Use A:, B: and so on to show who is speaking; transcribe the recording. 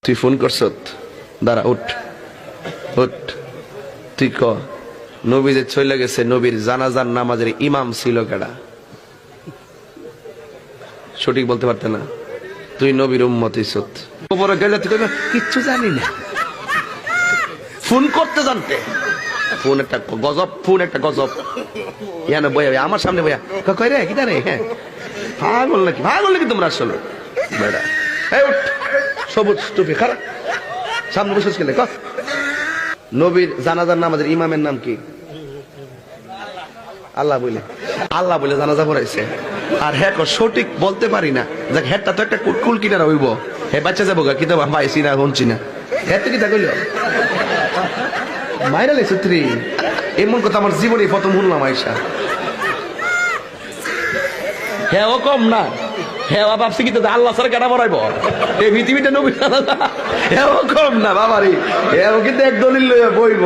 A: তুই ফোন করছ? দাঁড়া, উঠ উঠ। তুই ক, নবী যে চলে গেছে, নবীর জানাজার নামাজের ইমাম ছিল কেডা? সঠিক বলতে পারতে না। তুই নবীর উম্মত ইসত কবরে গেলে তুই কইবে কিচ্ছু জানি না। ফোন করতে জানতে, ফোন একটা গজব, ফোন একটা গজব। ইয়ানে বইয়া আমার সামনে বইয়া কই রে কিটা রে? হ্যাঁ, পাগল নাকি? পাগল নাকি তোমরা আসলে? বেড়া এই উঠ, সবুজ টুপি খারাপ, সামনে বসে গেলে ক। নবীর জানাজার নামাজের ইমামের নাম কি? আল্লাহ বলে, আল্লাহ বলে জানাজা পড়াইছে। আর হ্যাঁ সঠিক বলতে পারি না, দেখ হ্যাঁ তো একটা কুটকুল কিনা হইব, হে বাচ্চা যাবো কি তো পাইছি না শুনছি না, হ্যাঁ তো কি তা কইল মাইরা লেছে তুই। এমন কথা আমার জীবনে প্রথম শুনলাম আইসা। হ্যাঁ ও কম না, হ্যাঁ ভাবছি কি তো আল্লাহ স্যার কেনা বড়াইব এই পৃথিবীটা নবী জানাজা। হ্যাঁ ও কম না বাবারি, হ্যাঁ ও কিন্তু এক দলিল লইয়া বইব।